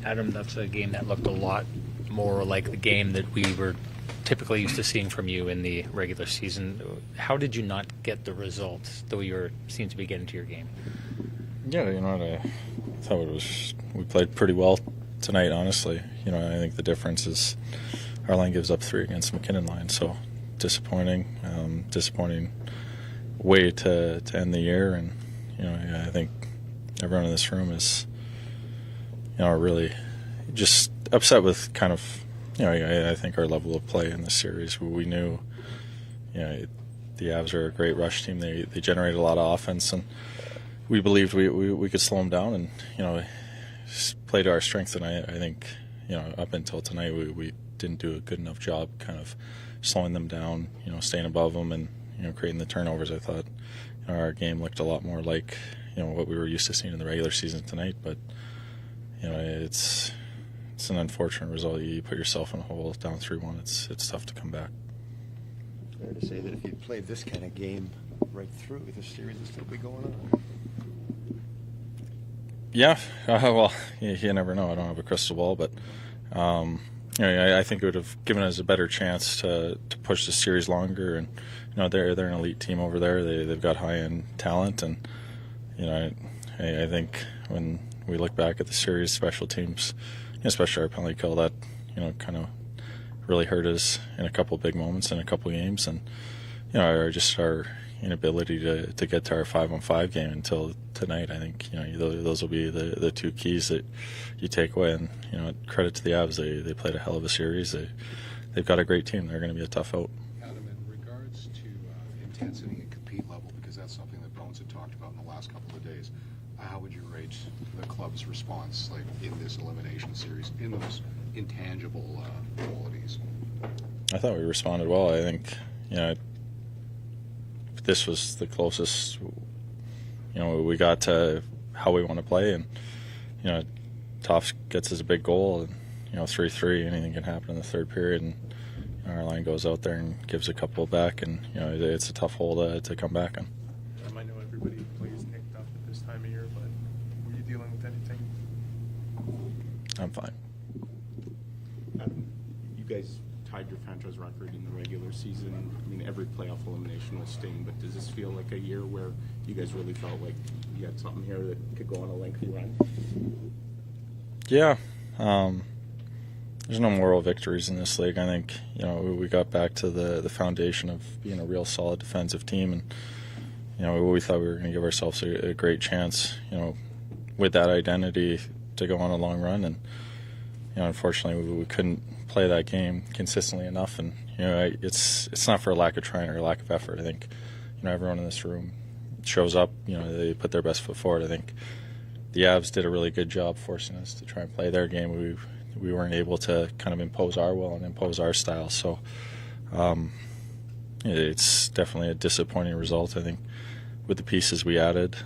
Adam, that's a game that looked a lot more like the game that we were typically used to seeing from you in the regular season. How did you not get the results, though you seemed to be getting to your game? Yeah, I thought we played pretty well tonight, honestly. I think the difference is our line gives up 3 against McKinnon line, so disappointing way to end the year. And, I think everyone in this room is, really just upset with kind of, I think our level of play in this series. We knew, the Avs are a great rush team. They generate a lot of offense, and we believed we could slow them down and, play to our strengths. And I think, up until tonight, we didn't do a good enough job kind of slowing them down, staying above them and, creating the turnovers. I thought our game looked a lot more like, what we were used to seeing in the regular season tonight. But, it's an unfortunate result. You put yourself in a hole down 3-1. It's tough to come back. Fair to say that if you played this kind of game right through, the series would still be going on. Yeah, well, you never know. I don't have a crystal ball, but I think it would have given us a better chance to push the series longer. And they're an elite team over there. They've got high-end talent, and I think when we look back at the series, special teams, especially our penalty kill, that kind of really hurt us in a couple big moments in a couple games, and our inability to get to our 5-on-5 game until tonight. I think those will be the 2 keys that you take away. And credit to the Avs, they played a hell of a series. They've got a great team. They're going to be a tough out. Adam, in regards to intensity and compete level, because that's something that Bones had talked about in the last couple of days, how would you rate the club's response, like in this elimination series, in those intangible qualities? I thought we responded well. I think this was the closest we got to how we want to play. And Toffs gets us a big goal, and 3-3, anything can happen in the third period, and our line goes out there and gives a couple back, and it's a tough hole to come back on. I know everybody plays nicked up at this time of year, but were you dealing with anything? I'm fine. You guys tied your franchise record in the regular season. I mean, every playoff elimination will sting, but does this feel like a year where you guys really felt like you had something here that could go on a lengthy run? Yeah. There's no moral victories in this league. I think, we got back to the foundation of being a real solid defensive team, and, we thought we were going to give ourselves a great chance, with that identity to go on a long run. And, unfortunately, we couldn't play that game consistently enough. And, it's not for a lack of trying or a lack of effort. I think, everyone in this room shows up, they put their best foot forward. I think the Avs did a really good job forcing us to try and play their game. We weren't able to kind of impose our will and impose our style. So it's definitely a disappointing result. I think with the pieces we added,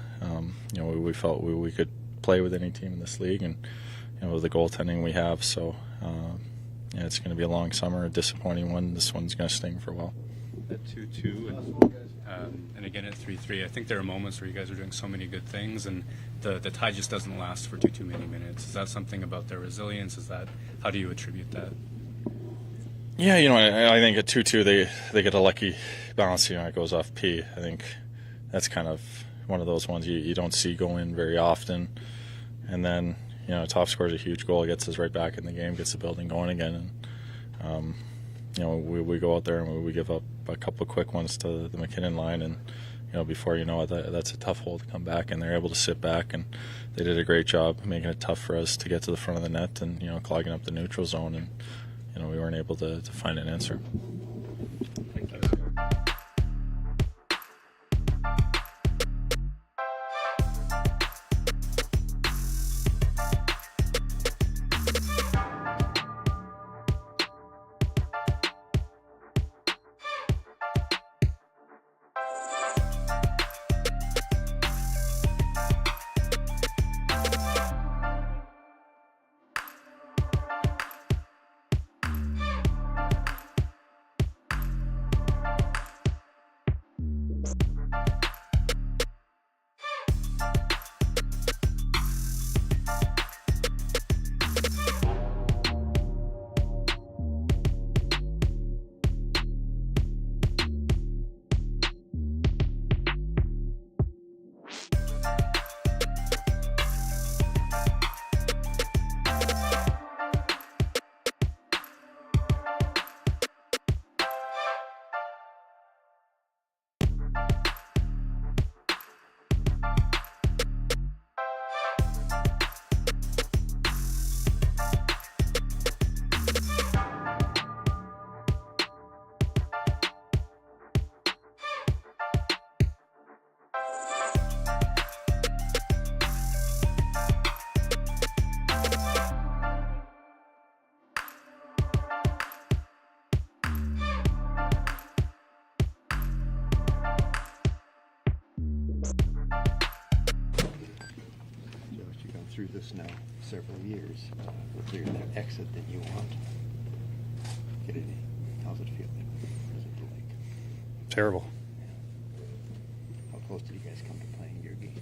we felt we could play with any team in this league, and with the goaltending we have. So it's going to be a long summer, a disappointing one. This one's going to sting for a while. At 2-2 and again at 3-3, I think there are moments where you guys are doing so many good things, and the tie just doesn't last for too many minutes. Is that something about their resilience? How do you attribute that? Yeah, I think at 2-2 they get a lucky bounce. It goes off P. I think that's kind of one of those ones you don't see go in very often. And then Toff scores a huge goal, gets us right back in the game, gets the building going again. And we go out there and we give up a couple of quick ones to the McKinnon line, and before you know it, that's a tough hole to come back, and they're able to sit back, and they did a great job making it tough for us to get to the front of the net and clogging up the neutral zone, and we weren't able to find an answer. Thank you. this now several years. They're in that exit that you want. How's it feel? What does it feel like? Terrible. How close did you guys come to playing your game?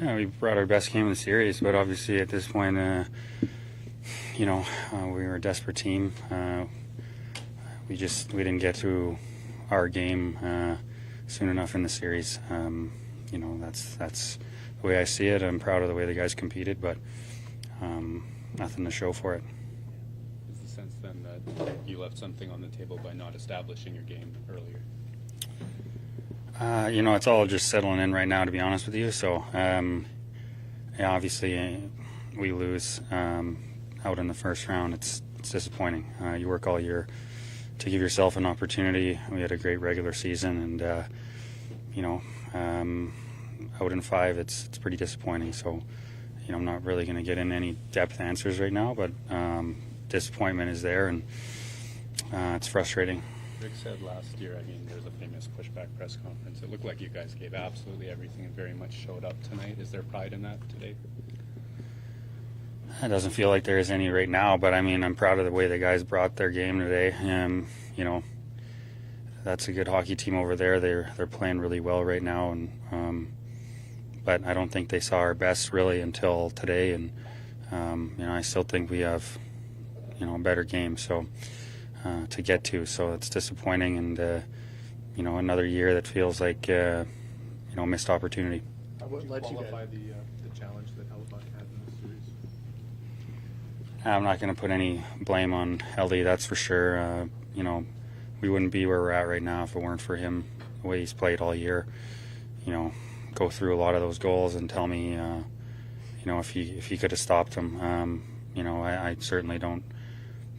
Yeah, we brought our best game in the series, but obviously at this point, we were a desperate team. We didn't get to our game soon enough in the series. That's the way I see it. I'm proud of the way the guys competed, but nothing to show for it. Is the sense then that you left something on the table by not establishing your game earlier? It's all just settling in right now, to be honest with you. So, obviously, we lose out in the first round. It's disappointing. You work all year to give yourself an opportunity. We had a great regular season, and out in 5, it's pretty disappointing. So, I'm not really going to get into any depth answers right now, but disappointment is there, and it's frustrating. Rick said last year, there was a famous pushback press conference. It looked like you guys gave absolutely everything and very much showed up tonight. Is there pride in that today? It doesn't feel like there is any right now, but I'm proud of the way the guys brought their game today. That's a good hockey team over there. They're playing really well right now, and but I don't think they saw our best really until today. And I still think we have a better game to get to. So it's disappointing, and another year that feels like missed opportunity. What led you qualify the challenge that Hellebuyck had in this series? I'm not going to put any blame on Heldy, that's for sure. We wouldn't be where we're at right now if it weren't for him, the way he's played all year. Go through a lot of those goals and tell me, if he could have stopped them. I certainly don't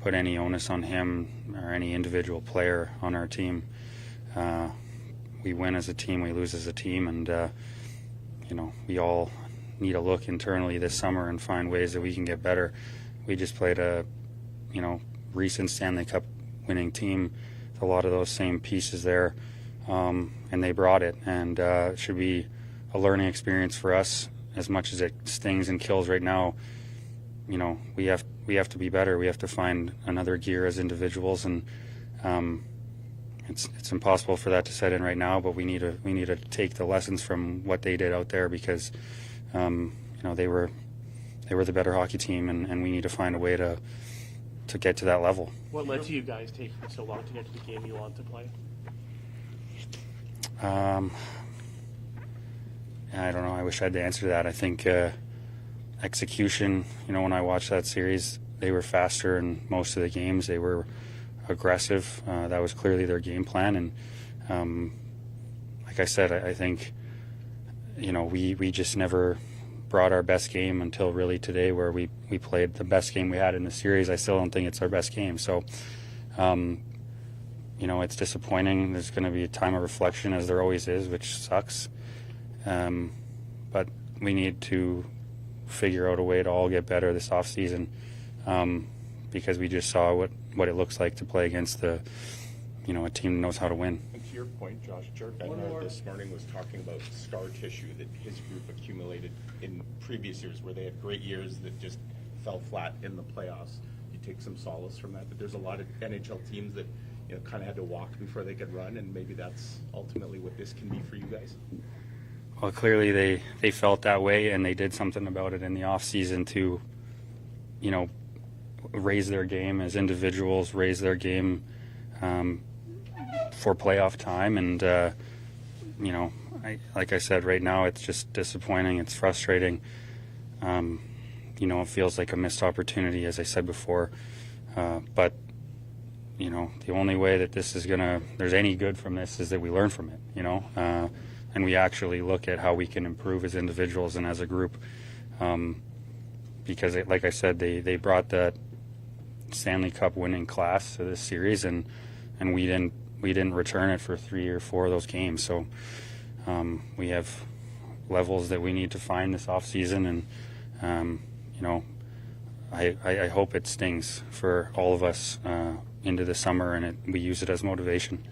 put any onus on him or any individual player on our team. We win as a team, we lose as a team, and we all need to look internally this summer and find ways that we can get better. We just played a recent Stanley Cup winning team with a lot of those same pieces there, and they brought it, and it should be a learning experience for us as much as it stings and kills right now. We have to be better. We have to find another gear as individuals, and it's impossible for that to set in right now. But we need to take the lessons from what they did out there, because they were the better hockey team, and we need to find a way to get to that level. What led to you guys taking so long to get to the game you want to play? I don't know. I wish I had the answer to that. I think execution, when I watched that series, they were faster in most of the games. They were aggressive. That was clearly their game plan. And like I said, I think, we just never brought our best game until really today, where we played the best game we had in the series. I still don't think it's our best game. So, it's disappointing. There's going to be a time of reflection, as there always is, which sucks. But we need to figure out a way to all get better this offseason, because we just saw what it looks like to play against a team that knows how to win. And to your point, Josh, Jerk Bednar this morning was talking about scar tissue that his group accumulated in previous years, where they had great years that just fell flat in the playoffs. You take some solace from that there's a lot of NHL teams that kind of had to walk before they could run, and maybe that's ultimately what this can be for you guys. Well, clearly they felt that way, and they did something about it in the off season to, raise their game as individuals, raise their game for playoff time. And like I said, right now it's just disappointing. It's frustrating. It feels like a missed opportunity, as I said before. But the only way that there's any good from this is that we learn from it. And we actually look at how we can improve as individuals and as a group, because like I said, they brought that Stanley Cup winning class to this series, and we didn't return it for 3 or 4 of those games. So we have levels that we need to find this off season, and I hope it stings for all of us into the summer, and we use it as motivation.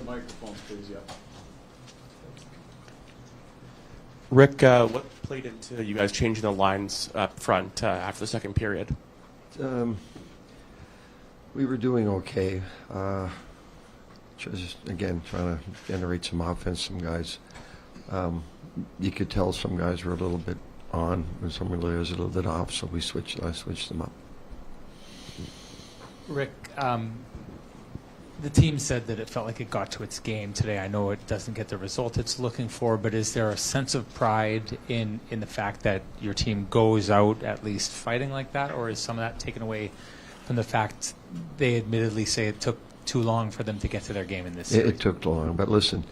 microphones, please, yeah. Rick, what played into you guys changing the lines up front after the second period? We were doing okay. Just, again, trying to generate some offense. Some guys, you could tell some guys were a little bit on and some were a little bit off, so I switched them up. Rick, the team said that it felt like it got to its game today. I know it doesn't get the result it's looking for, but is there a sense of pride in the fact that your team goes out at least fighting like that, or is some of that taken away from the fact they admittedly say it took too long for them to get to their game in this series? It took too long, but listen,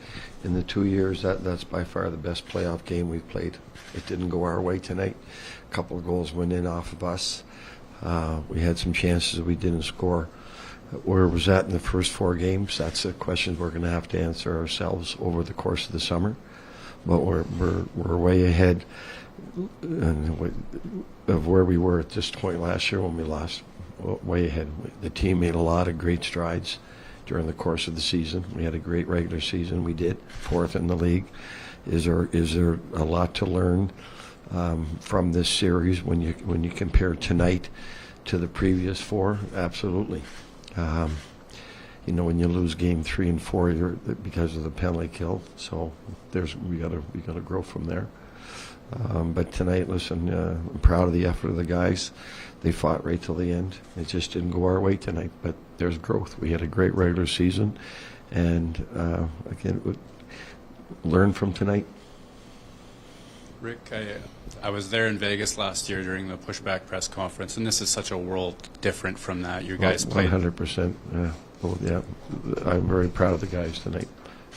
in the 2 years, that's by far the best playoff game we've played. It didn't go our way tonight. A couple of goals went in off of us. We had some chances that we didn't score. Where was that in the first 4 games? That's a question we're going to have to answer ourselves over the course of the summer. But we're way ahead of where we were at this point last year when we lost. Way ahead. The team made a lot of great strides during the course of the season. We had a great regular season. We did 4th in the league. Is there a lot to learn from this series when you compare tonight to the previous 4? Absolutely. When you lose game 3 and 4, you're because of the penalty kill. So we gotta grow from there. But tonight, listen, I'm proud of the effort of the guys. They fought right till the end. It just didn't go our way tonight, but there's growth. We had a great regular season, and again, learn from tonight. Rick, I was there in Vegas last year during the pushback press conference, and this is such a world different from that. You guys played 100%. Yeah, I'm very proud of the guys tonight.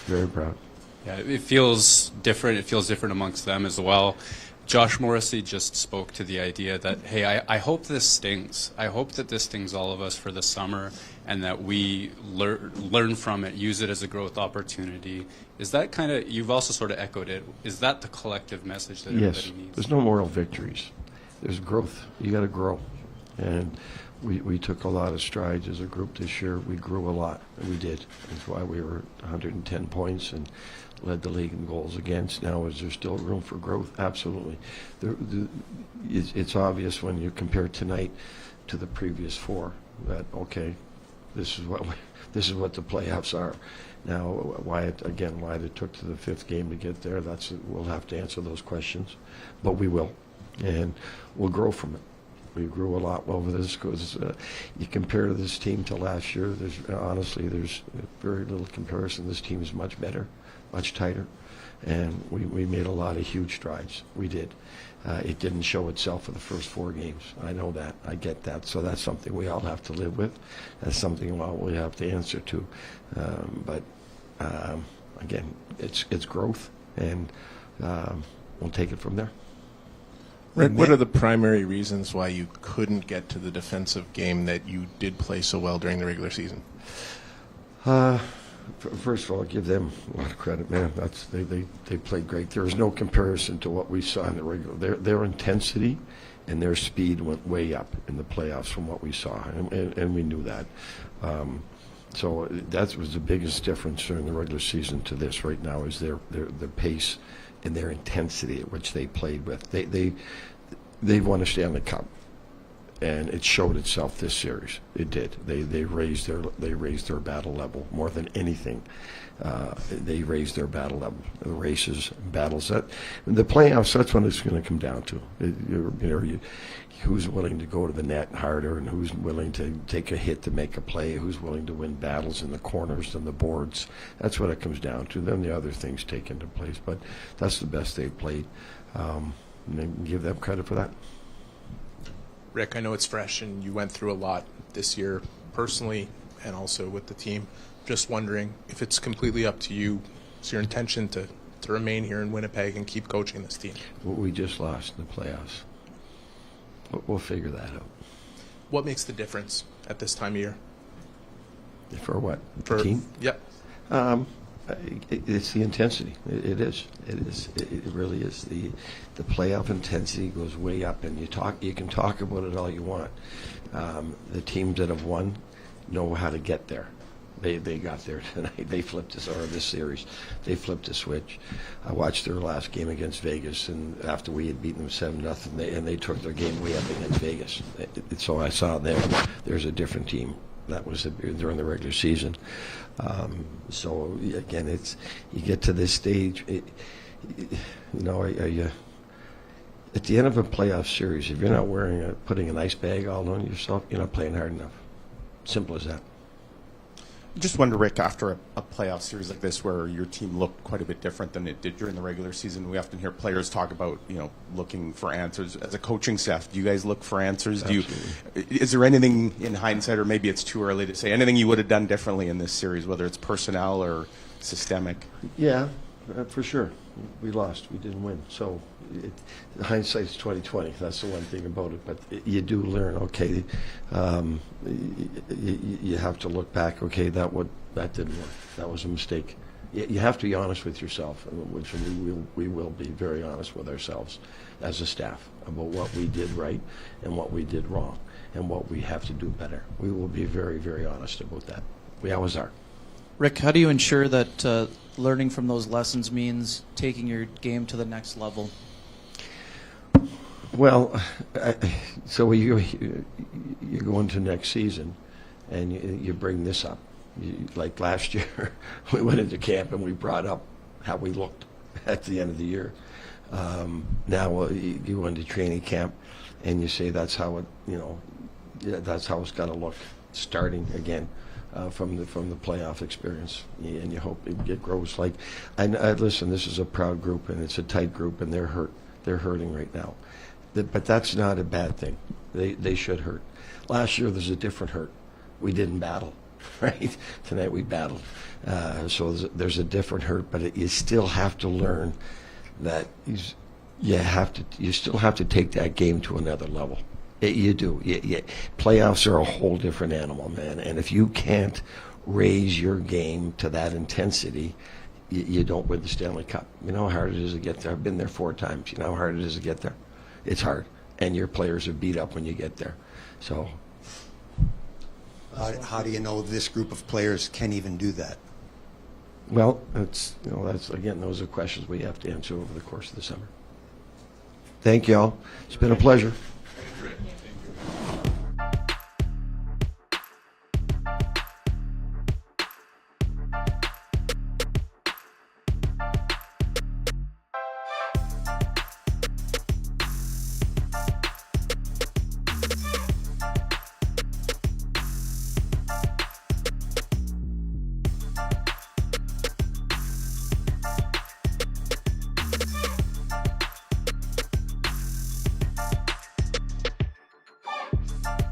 Very proud. Yeah, it feels different. It feels different amongst them as well. Josh Morrissey just spoke to the idea that, hey, I hope this stings. I hope that this stings all of us for the summer and that we learn from it, use it as a growth opportunity. Is that kind of, you've also sort of echoed it, is that the collective message that everybody needs? There's no moral victories. There's growth. You got to grow. And we took a lot of strides as a group this year. We grew a lot, and we did. That's why we were 110 points and led the league in goals against. Now, is there still room for growth? Absolutely. It's obvious when you compare tonight to the previous 4 that, okay, this is what the playoffs are. Now, why it took to the 5th game to get there, we'll have to answer those questions, but we will, and we'll grow from it. We grew a lot over this because you compare this team to last year. There's very little comparison. This team is much better, much tighter, and we made a lot of huge strides. We did. It didn't show itself for the first 4 games. I know that. I get that. So that's something we all have to live with. That's something we have to answer to. But again, it's growth, and we'll take it from there. Rick, what are the primary reasons why you couldn't get to the defensive game that you did play so well during the regular season? First of all, I'll give them a lot of credit, man. They played great. There is no comparison to what we saw in the regular. Their intensity and their speed went way up in the playoffs from what we saw, and we knew that. So that was the biggest difference during the regular season to this right now is their pace and their intensity at which they played with. They've won a Stanley Cup, and it showed itself this series. It did. They raised their battle level more than anything. They raised their battle level. The races, battles, the playoffs. That's what it's going to come down to. Who's willing to go to the net harder, and who's willing to take a hit to make a play. Who's willing to win battles in the corners and the boards. That's what it comes down to. Then the other things take into place. But that's the best they've played. And give them credit for that. Rick, I know it's fresh and you went through a lot this year personally and also with the team. Just wondering if it's completely up to you. Is your intention to remain here in Winnipeg and keep coaching this team? Well, we just lost in the playoffs. But we'll figure that out. What makes the difference at this time of year? For what? The team? Yep. It's the intensity. It is. It really is. The playoff intensity goes way up, and you can talk about it all you want. The teams that have won know how to get there, They got there tonight. They flipped us, or this series, they flipped a switch. I watched their last game against Vegas, and after we had beaten them 7-0, and they took their game way up against Vegas. So I saw there's a different team. That was during the regular season. So again, you get to this stage. At the end of a playoff series, if you're not putting an ice bag all on yourself, you're not playing hard enough. Simple as that. Just wonder, Rick, after a playoff series like this where your team looked quite a bit different than it did during the regular season, we often hear players talk about, looking for answers. As a coaching staff, do you guys look for answers? Is there anything in hindsight, or maybe it's too early to say, anything you would have done differently in this series, whether it's personnel or systemic? Yeah, for sure. We lost. We didn't win. So hindsight's 20/20. That's the one thing about it. But you do learn. Okay, you have to look back. Okay, that didn't work. That was a mistake. You have to be honest with yourself, which we will be very honest with ourselves as a staff about what we did right and what we did wrong and what we have to do better. We will be very, very honest about that. We always are. Rick, how do you ensure that learning from those lessons means taking your game to the next level? Well, so you go into next season and you bring this up. Like last year, we went into camp and we brought up how we looked at the end of the year. Now you go into training camp and you say that's how that's how it's got to look starting again. From the playoff experience, and you hope it grows. Listen, this is a proud group, and it's a tight group, and they're hurt. They're hurting right now, but that's not a bad thing. They should hurt. Last year there's a different hurt. We didn't battle, right? Tonight we battled. So there's a different hurt, but you still have to learn that you still have to take that game to another level. You do. Playoffs are a whole different animal, man. And if you can't raise your game to that intensity, you don't win the Stanley Cup. You know how hard it is to get there? I've been there 4 times. You know how hard it is to get there? It's hard. And your players are beat up when you get there. So, how do you know this group of players can even do that? Well, that's again, those are questions we have to answer over the course of the summer. Thank you all. It's been a pleasure. Rick.